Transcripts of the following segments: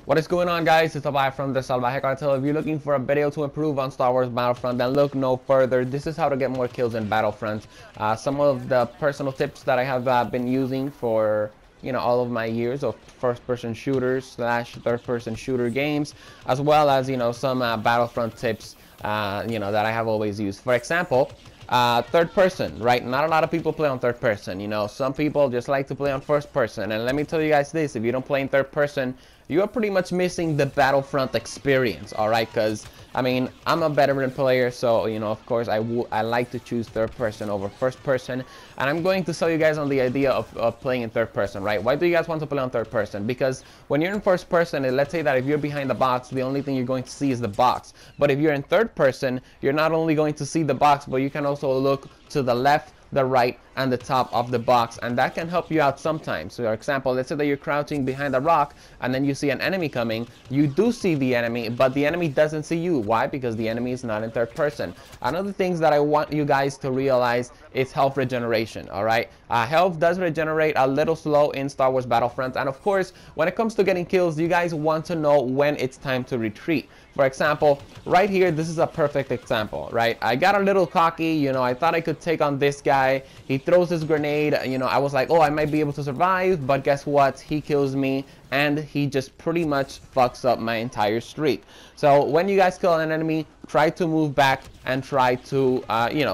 What is going on, guys? It's Salvajee from the Salvajee cartel. If you're looking for a video to improve on Star Wars Battlefront, then look no further. This is how to get more kills in Battlefront. Some of the personal tips that I have been using for all of my years of first-person shooters slash third-person shooter games, as well as some Battlefront tips that I have always used. For example, third person, right? Not a lot of people play on third person. Some people just like to play on first person. And let me tell you guys this: if you don't play in third person, you are pretty much missing the Battlefront experience, all right? Because I mean, I'm a veteran player, so of course I like to choose third person over first person. And I'm going to sell you guys on the idea of playing in third person, right? Why do you guys want to play on third person? Because when you're in first person, and let's say that if you're behind the box, the only thing you're going to see is the box. But if you're in third person, you're not only going to see the box, but you can also look to the left, the right, and the top of the box, and that can help you out sometimes. So for example, let's say that you're crouching behind a rock and then you see an enemy coming. You do see the enemy, but the enemy doesn't see you. Why? Because the enemy is not in third person. Another things that I want you guys to realize is health regeneration. All right, health does regenerate a little slow in Star Wars Battlefront, and of course when it comes to getting kills, you guys want to know when it's time to retreat. For example, right here, this is a perfect example, right? I got a little cocky, I thought I could take on this guy. He throws his grenade, I was like, oh, I might be able to survive, but guess what? He kills me, and he just pretty much fucks up my entire streak. So when you guys kill an enemy, try to move back and try to,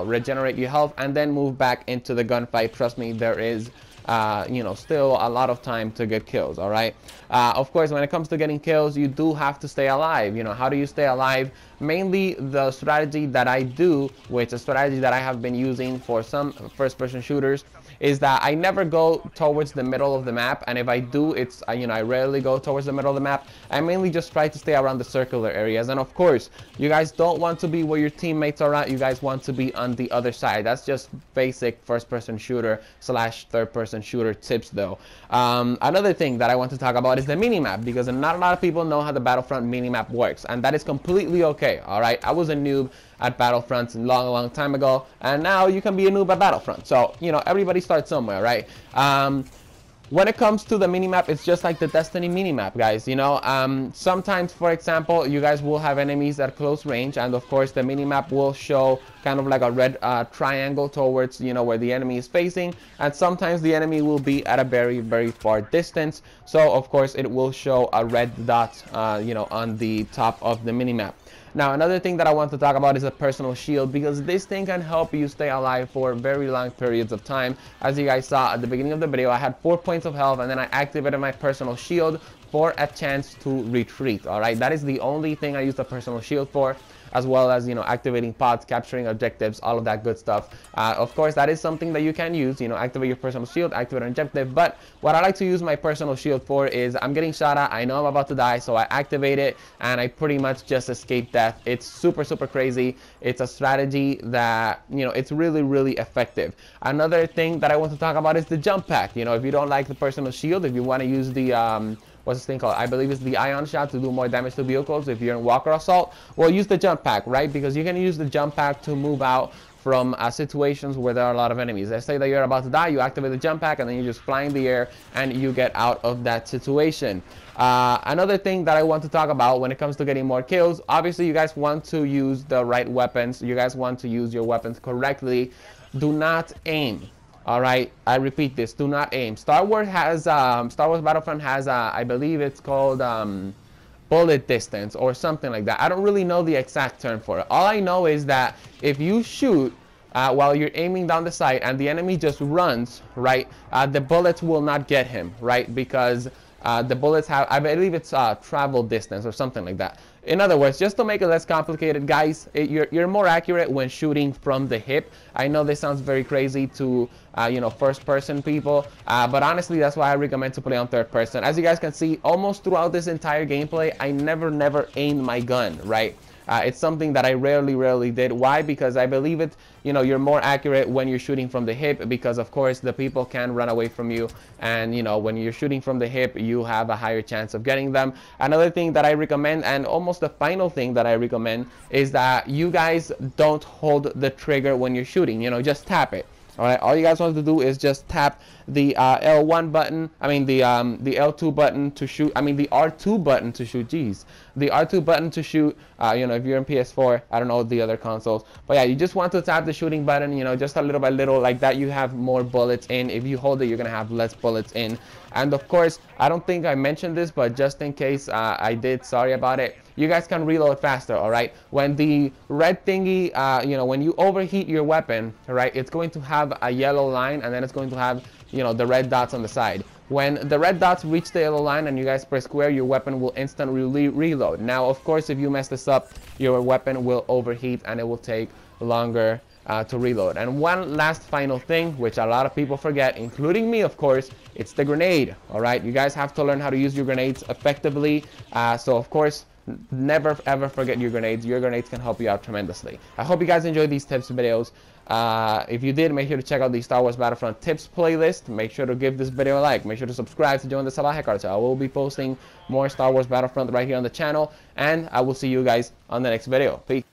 regenerate your health, and then move back into the gunfight. Trust me, there is still a lot of time to get kills. All right. Of course, when it comes to getting kills, you do have to stay alive. How do you stay alive? Mainly the strategy that I do, which is a strategy that I have been using for some first-person shooters, is that I never go towards the middle of the map, and if I do, it's I rarely go towards the middle of the map. I mainly just try to stay around the circular areas. And of course, you guys don't want to be where your teammates are at. You guys want to be on the other side. That's just basic first-person shooter slash third-person shooter tips, though. Another thing that I want to talk about is the minimap, because not a lot of people know how the Battlefront minimap works, and that is completely okay. All right, I was a noob at Battlefront a long time ago, and now you can be a noob at Battlefront. So everybody starts somewhere, right? When it comes to the minimap, it's just like the Destiny minimap, guys. Sometimes, for example, you guys will have enemies at close range, and of course the minimap will show kind of like a red triangle towards where the enemy is facing, and sometimes the enemy will be at a very far distance, so of course it will show a red dot on the top of the minimap. Now, another thing that I want to talk about is a personal shield, because this thing can help you stay alive for very long periods of time. As you guys saw at the beginning of the video, I had 4 points of health, and then I activated my personal shield for a chance to retreat. All right, that is the only thing I use the personal shield for, as well as activating pods, capturing objectives, all of that good stuff. Of course, that is something that you can use, activate your personal shield, activate an objective. But what I like to use my personal shield for is I'm getting shot at, I know I'm about to die, so I activate it and I pretty much just escape death. It's super crazy. It's a strategy that it's really effective. Another thing that I want to talk about is the jump pack. If you don't like the personal shield, if you want to use the what's this thing called? I believe it's the ion shot to do more damage to vehicles if you're in Walker Assault. Well, use the jump pack, right? Because you can use the jump pack to move out from situations where there are a lot of enemies. Let's say that you're about to die, you activate the jump pack, and then you just fly in the air and you get out of that situation. Another thing that I want to talk about when it comes to getting more kills, obviously you guys want to use the right weapons. You guys want to use your weapons correctly. Do not aim. All right, I repeat this: do not aim. Star Wars Battlefront has I believe it's called bullet distance or something like that. I don't really know the exact term for it. All I know is that if you shoot while you're aiming down the sight and the enemy just runs, right, the bullets will not get him, right, because the bullets have, I believe it's travel distance or something like that. In other words, just to make it less complicated, guys, you're more accurate when shooting from the hip. I know this sounds very crazy to first-person people, but honestly, that's why I recommend to play on third person. As you guys can see, almost throughout this entire gameplay, I never aimed my gun, right? It's something that I rarely did. Why? Because I believe it, you're more accurate when you're shooting from the hip, because of course the people can run away from you, and when you're shooting from the hip, you have a higher chance of getting them. Another thing that I recommend, and almost the final thing that I recommend, is that you guys don't hold the trigger when you're shooting. Just tap it. All right, all you guys want to do is just tap the L1 button. I mean the L2 button to shoot. I mean the R2 button to shoot. Jeez, the R2 button to shoot. You know, if you're in PS4, I don't know the other consoles, but yeah, you just want to tap the shooting button. You know, just a little by little, like that. You have more bullets in. If you hold it, you're gonna have less bullets in. And of course, I don't think I mentioned this, but just in case I did, sorry about it. You guys can reload faster, all right? When the red thingy, you know, when you overheat your weapon, all right, it's going to have a yellow line, and then it's going to have, you know, the red dots on the side. When the red dots reach the yellow line and you guys press square, your weapon will instantly reload. Now, of course, if you mess this up, your weapon will overheat and it will take longer to reload. And one last final thing, which a lot of people forget, including me, of course, it's the grenade. All right, you guys have to learn how to use your grenades effectively. So, of course, never ever forget your grenades. Your grenades can help you out tremendously. I hope you guys enjoyed these tips videos. If you did, make sure to check out the Star Wars Battlefront tips playlist. Make sure to give this video a like. Make sure to subscribe to join the Salvajee cartel. I will be posting more Star Wars Battlefront right here on the channel, and I will see you guys on the next video. Peace.